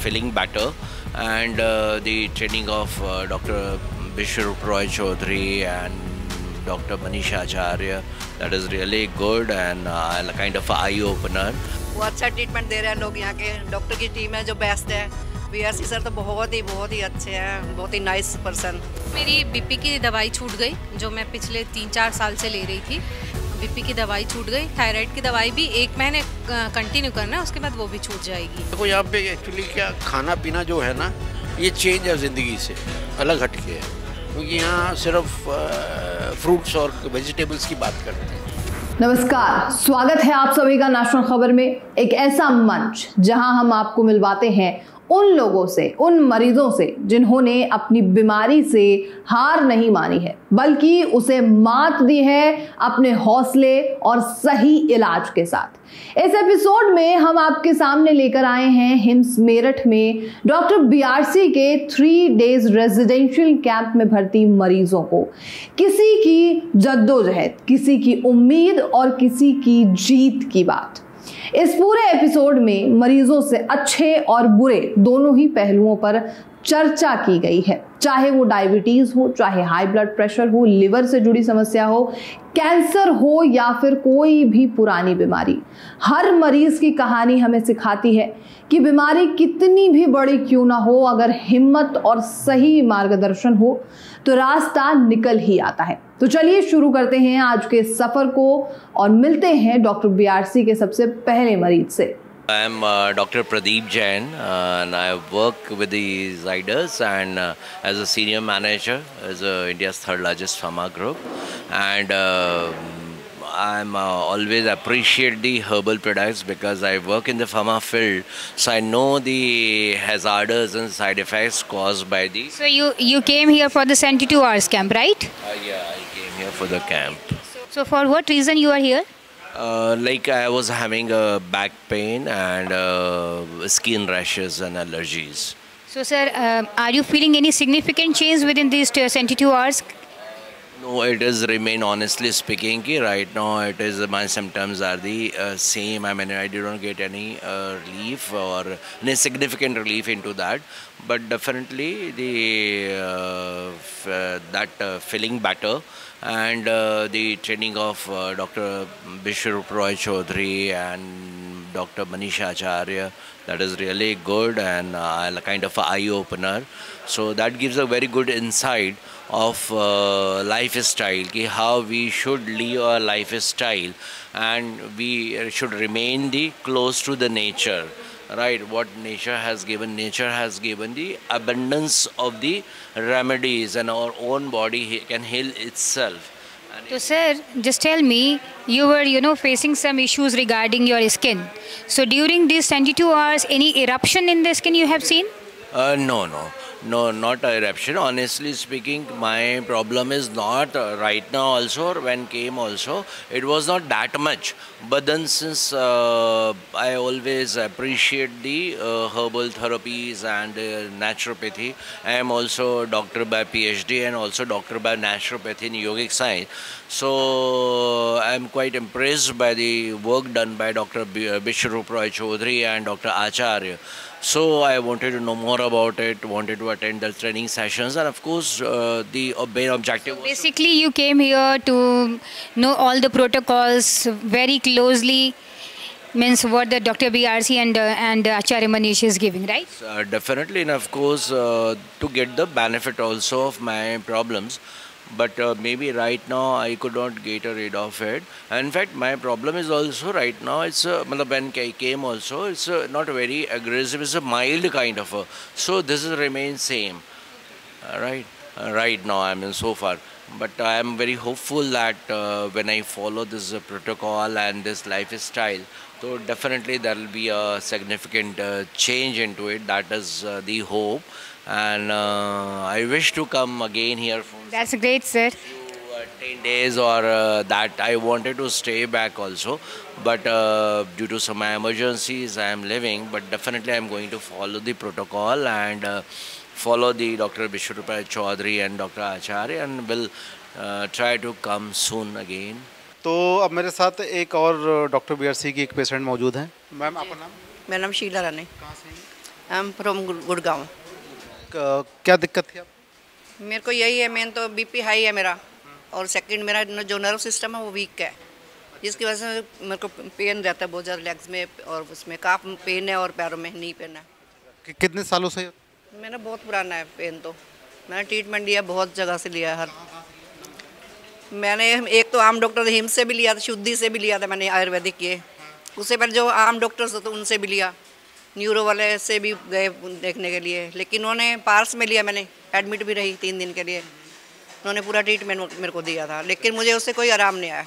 feeling better, and the training of Dr. Bishwarup Roy Chaudhary and Dr. Manisha Acharya, that is really good and kind of eye opener. वो अच्छा treatment दे रहे हैं लोग, यहाँ के doctor की team है जो बेस्ट है। बीआरसी सर तो बहुत ही अच्छे हैं, बहुत ही नाइस पर्सन। मेरी बीपी की दवाई छूट गई जो मैं पिछले 3-4 साल से ले रही थी। बीपी की दवाई छूट गई, थायराइड की दवाई भी 1 महीने कंटिन्यू करना है, उसके बाद वो भी छूट जाएगी। देखो यहाँ पे एक्चुअली क्या खाना पीना जो है ना, ये चेंज है ज़िंदगी से, अलग हटके है, क्योंकि यहाँ सिर्फ फ्रूट्स और वेजिटेबल्स की बात करते हैं। नमस्कार, स्वागत है आप सभी का नेशनल खबर में, एक ऐसा मंच जहां हम आपको मिलवाते हैं उन लोगों से, उन मरीजों से जिन्होंने अपनी बीमारी से हार नहीं मानी है बल्कि उसे मात दी है अपने हौसले और सही इलाज के साथ। इस एपिसोड में हम आपके सामने लेकर आए हैं हिम्स मेरठ में डॉक्टर बीआरसी के 3 डेज रेजिडेंशियल कैंप में भर्ती मरीजों को। किसी की जद्दोजहद, किसी की उम्मीद और किसी की जीत की बात। इस पूरे एपिसोड में मरीजों से अच्छे और बुरे दोनों ही पहलुओं पर चर्चा की गई है, चाहे वो डायबिटीज हो, चाहे हाई ब्लड प्रेशर हो, लिवर से जुड़ी समस्या हो, कैंसर हो या फिर कोई भी पुरानी बीमारी। हर मरीज की कहानी हमें सिखाती है कि बीमारी कितनी भी बड़ी क्यों ना हो, अगर हिम्मत और सही मार्गदर्शन हो तो रास्ता निकल ही आता है। तो चलिए शुरू करते हैं आज के सफर को और मिलते हैं डॉक्टर बीआरसी के सबसे पहले मरीज से। I am Dr. Pradeep Jain and I work with the Zydus and as a senior manager as India's 3rd largest pharma group, and I'm always appreciate the herbal products because I work in the pharma field, so I know the hazards and side effects caused by the. So you came here for the 72 hours camp, right? Yeah, I came here for the camp. So for what reason you are here? Like I was having a back pain and skin rashes and allergies. So sir, are you feeling any significant change within these 72 hours? No, it is remain honestly speaking. Right now, it is my symptoms are the same. I mean, I did not get any relief or any significant relief into that, but definitely the feeling better. And the training of Dr. Bishwarup Roy Chaudhary and Dr. Manisha Acharya, that is really good and kind of eye opener. So that gives a very good insight of lifestyle, ki how we should live our lifestyle, and we should remain close to the nature. Right, what nature has given the abundance of the remedies, and our own body can heal itself. So sir, just tell me, you were facing some issues regarding your skin. So during these 72 hours, any eruption in the skin you have seen? No, not eruption. Honestly speaking, my problem is not right now also, or when came also, it was not that much. But then since I always appreciate the herbal therapies and naturopathy, I am also doctor by PhD and also doctor by naturopathy in yogic science. So I am quite impressed by the work done by Dr. Bishwarup Roy Chaudhary and Dr. Acharya. So I wanted to know more about it, wanted to attend the training sessions, and of course the main objective was... Basically you came here to know all the protocols very closely, means what the Dr. BRC and Acharya Manish is giving, right? Definitely, and of course to get the benefit also of my problems. But maybe right now I could not get rid of it. And in fact, my problem is also right now, it's when I came also, it's not very aggressive, it's a mild kind of a, so this is remain same, right now I mean so far. But I am very hopeful that when I follow this protocol and this lifestyle, so definitely there will be a significant change into it. That is the hope. And I wish to come again here for... That's great, sir. 10 days or that I wanted to stay back also, but due to some emergencies I am leaving, but definitely I am going to follow the protocol and follow the Dr. Bishwarup Chaudhary and Dr. Acharya, and will try to come soon again. तो अब मेरे साथ एक और doctor BRC की एक patient मौजूद हैं। मैम आपका नाम? मेरा नाम शीला रानी। कहाँ से हैं? I am from Gurgaon. क्या दिक्कत थी आप? मेरे को यही है, मेन तो बीपी हाई है मेरा, और सेकंड मेरा जो नर्व सिस्टम है वो वीक है, जिसकी वजह से मेरे को पेन रहता है बहुत ज़्यादा लेग्स में, और उसमें काफ पेन है और पैरों में नी पेन है। कितने सालों से? मेरा बहुत पुराना है पेन, तो मैंने ट्रीटमेंट लिया बहुत जगह से लिया है। मैंने एक तो आम डॉक्टर हिम्स से भी लिया था, शुद्धि से भी लिया था मैंने आयुर्वेदिक के, उससे पहले जो आम डॉक्टर्स होते उनसे भी लिया, न्यूरो वाले से भी गए देखने के लिए, लेकिन उन्होंने पार्स में लिया, मैंने एडमिट भी रही 3 दिन के लिए, उन्होंने पूरा ट्रीटमेंट मेरे को दिया था, लेकिन मुझे उससे कोई आराम नहीं आया।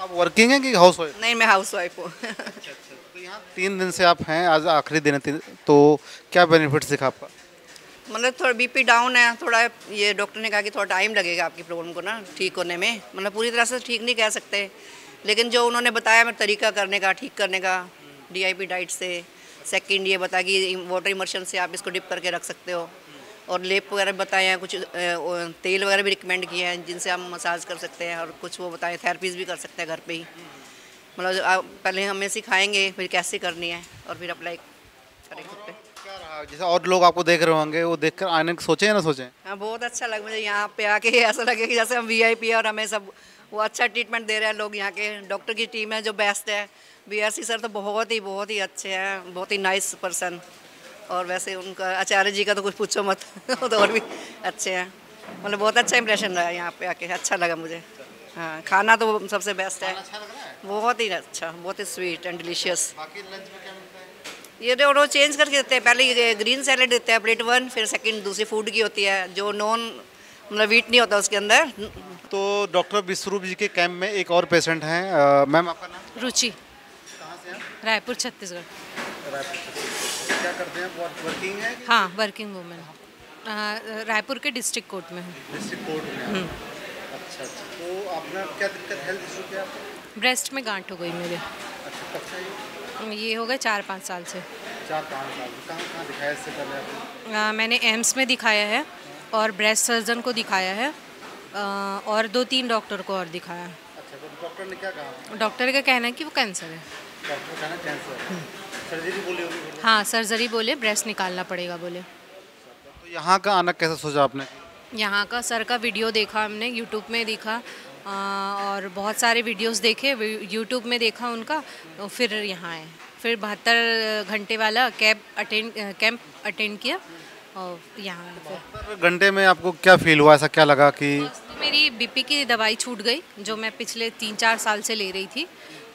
आप वर्किंग हैं कि हाउस वाइफ? नहीं, मैं हाउस वाइफ हूँ। तो यहाँ 3 दिन से आप हैं, आज आखिरी दिन है, तो क्या बेनिफिट्स दिखा आपका? मतलब थोड़ा बीपी डाउन है थोड़ा, ये डॉक्टर ने कहा कि थोड़ा टाइम लगेगा आपकी प्रॉब्लम को ना ठीक होने में, मतलब पूरी तरह से ठीक नहीं कह सकते, लेकिन जो उन्होंने बताया मैं तरीका करने का, ठीक करने का, DIP डाइट से, सेकंड ये बताया कि वाटर इमर्शन से आप इसको डिप करके रख सकते हो, और लेप वगैरह बताए हैं, कुछ तेल वगैरह भी रिकमेंड किए हैं जिनसे आप मसाज कर सकते हैं, और कुछ वो बताए थेरेपीज भी कर सकते हैं घर पे ही, मतलब आप पहले हमें सिखाएंगे फिर कैसे करनी है और फिर अप्लाई करेंगे खुद पे। क्या रहा, जैसे और लोग आपको देख रहे होंगे, वो देखकर आने की सोचे या ना सोचें? हाँ, बहुत अच्छा लगा मुझे यहाँ पे आके, ऐसा लगे कि जैसे हम VIP है और हमें सब वो अच्छा ट्रीटमेंट दे रहे हैं लोग, यहाँ के डॉक्टर की टीम है जो बेस्ट है। BRC सर तो बहुत ही अच्छे हैं, बहुत ही नाइस पर्सन, और वैसे उनका आचार्य जी का तो कुछ पूछो मत वो तो और भी अच्छे हैं, मतलब बहुत अच्छा इंप्रेशन रहा यहाँ पे आके, अच्छा लगा मुझे। हाँ, खाना तो सबसे बेस्ट है, बहुत ही अच्छा, बहुत ही स्वीट एंड डिलीशियस। ये तो रोज चेंज करके देते हैं, पहले ये ग्रीन सैलेड देते हैं प्लेट 1, फिर सेकंड दूसरी फूड की होती है जो नॉन मतलब वीट नहीं होता उसके अंदर। तो डॉक्टर विश्वरूप जी के कैंप में एक और पेशेंट हैं। मैम, आपका नाम? रुचि, कहाँ से हैं? रायपुर छत्तीसगढ़। क्या करते हैं? वर्किंग है? हाँ, वर्किंग वूमेन, रायपुर के डिस्ट्रिक्ट कोर्ट में हूँ। डिस्ट्रिक्ट कोर्ट में? अच्छा, तो आपने क्या दिक्कत, हेल्थ इशू क्या आपको? ब्रेस्ट में गांठ हो गई मेरे। अच्छा, कब से? ये हो गए 4-5 साल से। 4-5 साल। कहाँ दिखाया इससे पहले आपने? मैंने एम्स में दिखाया है, और ब्रेस्ट सर्जन को दिखाया है, और 2-3 डॉक्टर को और दिखाया है। अच्छा, तो डॉक्टर ने क्या कहा? डॉक्टर का कहना है कि वो कैंसर है। डॉक्टर का कहना कैंसर? सर्जरी बोली होगी? हाँ, सर्जरी बोले, ब्रेस्ट निकालना पड़ेगा बोले। तो यहाँ का आना कैसे सोचा आपने? यहाँ का सर का वीडियो देखा हमने, यूट्यूब में देखा, और बहुत सारे वीडियोस देखे, यूट्यूब में देखा उनका, तो फिर यहाँ आए, फिर 72 घंटे वाला कैंप अटेंड किया, और यहाँ 72 घंटे में आपको क्या फील हुआ, ऐसा क्या लगा कि? मेरी बीपी की दवाई छूट गई, जो मैं पिछले 3-4 साल से ले रही थी,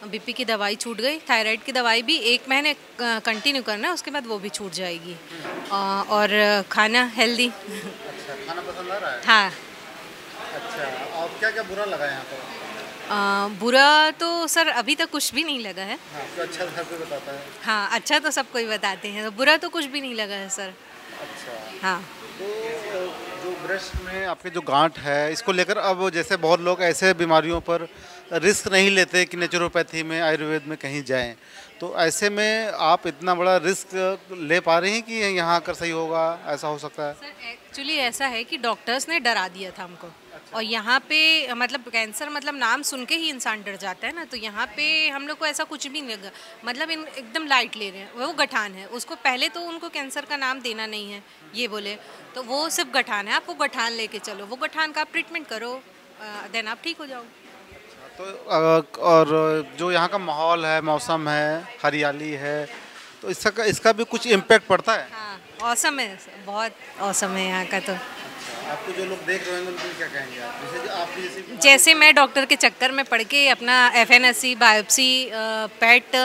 बीपी की दवाई छूट गई, थायराइड की दवाई भी 1 महीने कंटिन्यू करना है, उसके बाद वो भी छूट जाएगी, और खाना हेल्दी। अच्छा, खाना पसंद आ रहा है? हाँ। अच्छा, और क्या क्या बुरा लगा यहाँ पर? बुरा तो सर अभी तक कुछ भी नहीं लगा है। हाँ, तो अच्छा हर कोई बताता है। हाँ, अच्छा तो सब कोई बताते हैं, तो बुरा तो कुछ भी नहीं लगा है सर। अच्छा। हाँ। तो जो ब्रेस्ट में आपके जो गांठ है, इसको लेकर अब जैसे बहुत लोग ऐसे बीमारियों पर रिस्क नहीं लेते कि नेचुरोपैथी में, आयुर्वेद में कहीं जाएं, तो ऐसे में आप इतना बड़ा रिस्क ले पा रहे हैं कि यहाँ आकर सही होगा, ऐसा हो सकता है? सर एक्चुअली ऐसा है कि डॉक्टर्स ने डरा दिया था हमको। अच्छा। और यहाँ पे मतलब कैंसर मतलब नाम सुन के ही इंसान डर जाता है ना, तो यहाँ पे हम लोग को ऐसा कुछ भी नहीं लगा, मतलब एकदम लाइट ले रहे हैं। वो गठान है, उसको पहले तो उनको कैंसर का नाम देना नहीं है, ये बोले, तो वो सिर्फ गठान है, आप वो गठान लेके चलो, वो गठान का आप ट्रीटमेंट करो, देन आप ठीक हो जाओ। तो और जो यहाँ का माहौल है, मौसम है, हरियाली है, तो इसका भी कुछ इम्पैक्ट पड़ता है? हाँ, औसम है, बहुत औसम है यहाँ का। तो आपको जो लोग देख रहे हैं उनको क्या कहेंगे आप? जैसे मैं डॉक्टर के चक्कर में पड़ के अपना FNSC, बायोप्सी, पेट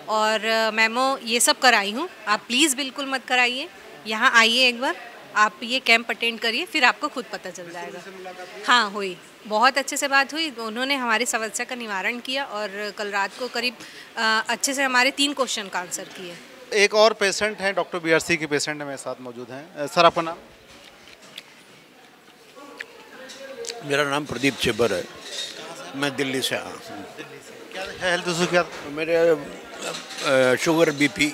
और मेमो ये सब कराई हूँ, आप प्लीज़ बिल्कुल मत कराइए, यहाँ आइए एक बार, आप ये कैंप अटेंड करिए, फिर आपको खुद पता चल जाएगा। हाँ, हुई, बहुत अच्छे से बात हुई, उन्होंने हमारी समस्या का निवारण किया, और कल रात को करीब अच्छे से हमारे 3 क्वेश्चन का आंसर किए। एक और पेशेंट हैं, डॉक्टर BRC के पेशेंट मेरे साथ मौजूद हैं। सर, आपका नाम? मेरा नाम प्रदीप चिब्बर है, मैं दिल्ली से आया हूँ। क्या है हेल्थ इशू? क्या मेरे sugar, BP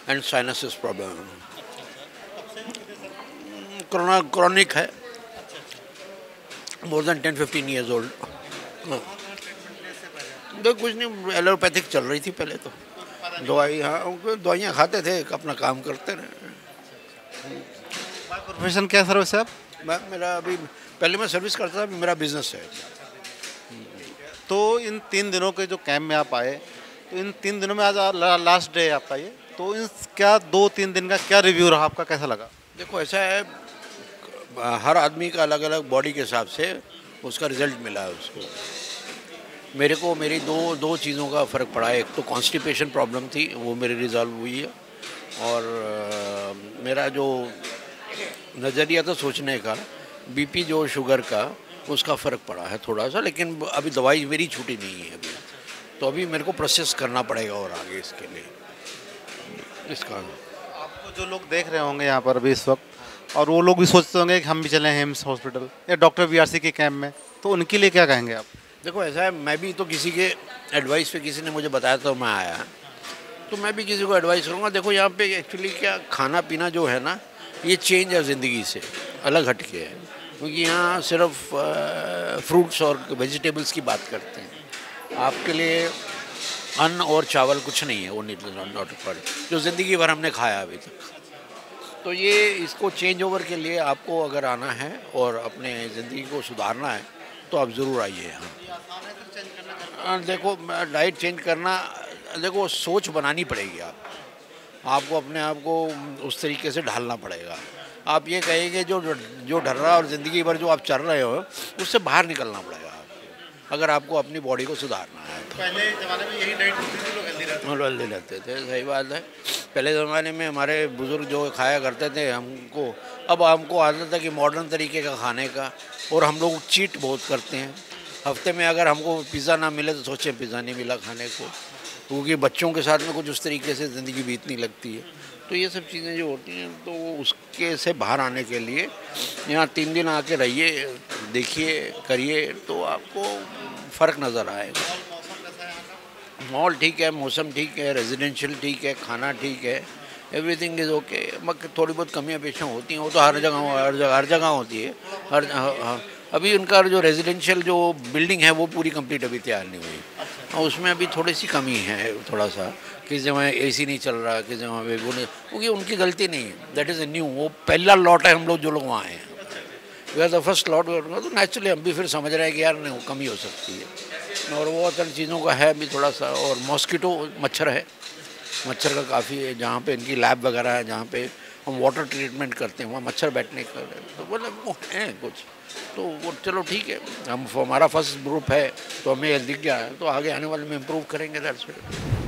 and sinuses problem chronic है, मोर देन 10-15 ईयर्स ओल्ड। तो कुछ नहीं, एलोपैथिक चल रही थी पहले तो, दवाई, हाँ उनको दवाइयाँ खाते थे, अपना काम करते रहे। प्रोफेशन क्या सर वैसे आप? मेरा अभी पहले मैं सर्विस करता था, अभी मेरा बिजनेस है। तो इन 3 दिनों के जो कैंप में आप आए, तो इन 3 दिनों में आज लास्ट डे है आपका ये, तो इन क्या 2-3 दिन का क्या रिव्यू रहा आपका, कैसा लगा? देखो ऐसा है, हर आदमी का अलग अलग बॉडी के हिसाब से उसका रिजल्ट मिला है उसको। मेरे को मेरी दो चीज़ों का फ़र्क पड़ा है। एक तो कॉन्स्टिपेशन प्रॉब्लम थी, वो मेरी रिजॉल्व हुई है, और मेरा जो नज़रिया था सोचने का, बीपी जो शुगर का, उसका फ़र्क पड़ा है थोड़ा सा, लेकिन अभी दवाई मेरी छूटी नहीं है अभी, तो अभी मेरे को प्रोसेस करना पड़ेगा और आगे इसके लिए इसका। आपको जो लोग देख रहे होंगे यहाँ पर अभी इस वक्त, और वो लोग भी सोचते होंगे कि हम भी चलें एम्स हॉस्पिटल या डॉक्टर बीआरसी के कैंप में, तो उनके लिए क्या कहेंगे आप? देखो ऐसा है, मैं भी तो किसी के एडवाइस पे, किसी ने मुझे बताया तो मैं आया, तो मैं भी किसी को एडवाइस करूँगा। देखो यहाँ पे एक्चुअली क्या, खाना पीना जो है ना, ये चेंज है ज़िंदगी से, अलग हट के है, क्योंकि यहाँ सिर्फ फ्रूट्स और वेजिटेबल्स की बात करते हैं। आपके लिए अन्न और चावल कुछ नहीं है, वो नॉट रिक्वायर्ड, जो ज़िंदगी भर हमने खाया अभी तक। तो ये इसको चेंज ओवर के लिए आपको अगर आना है और अपने ज़िंदगी को सुधारना है, तो आप ज़रूर आइए यहाँ। देखो डाइट चेंज करना, देखो सोच बनानी पड़ेगी आपको अपने आप को उस तरीके से ढालना पड़ेगा। आप ये कहेंगे जो ढल रहा और ज़िंदगी भर जो आप चल रहे हो, उससे बाहर निकलना पड़ेगा आपको, अगर आपको अपनी बॉडी को सुधारना है। तो पहले ज़माने में यही डाइट होती थी, लोग हेल्दी रहते थे, सही बात है। पहले ज़माने में हमारे बुज़ुर्ग जो खाया करते थे, हमको अब हमको आदत है कि मॉडर्न तरीके का खाने का, और हम लोग चीट बहुत करते हैं। हफ्ते में अगर हमको पिज़्ज़ा ना मिले तो सोचें पिज़्ज़ा नहीं मिला खाने को, क्योंकि बच्चों के साथ में कुछ उस तरीके से ज़िंदगी बीतनी लगती है। तो ये सब चीज़ें जो होती हैं, तो उसके से बाहर आने के लिए यहाँ 3 दिन आके रहिए, देखिए, करिए, तो आपको फ़र्क नज़र आएगा। मॉल ठीक है, मौसम ठीक है, रेजिडेंशियल ठीक है, खाना ठीक है, एवरीथिंग इज़ ओके। मगर थोड़ी बहुत कमियाँ पेशियाँ होती हैं, वो तो हर जगह होती है। अभी उनका जो रेजिडेंशियल जो बिल्डिंग है वो पूरी कंप्लीट अभी तैयार नहीं हुई, और उसमें अभी थोड़ी सी कमी है, थोड़ा सा किस जगह एसी नहीं चल रहा, किस जगह पे वो नहीं, क्योंकि उनकी गलती नहीं है। दैट इज़ ए न्यू, वो पहला लॉट है हम लोग जो लोग वहाँ आए हैं, we are the first lot. तो नेचुरली हम भी फिर समझ रहे हैं कि यार नहीं, वो कमी हो सकती है, और वो असल चीज़ों का है भी थोड़ा सा। और मॉस्किटो मच्छर है, मच्छर का काफ़ी है, जहाँ पे इनकी लैब वगैरह है, जहाँ पे हम वाटर ट्रीटमेंट करते हैं, वहाँ मच्छर बैठने का, तो बोले वो हैं कुछ, तो वो चलो ठीक है, हमारा फर्स्ट ग्रुप है, तो हमें दिख गया है, तो आगे आने वाले में इम्प्रूव करेंगे। That's it.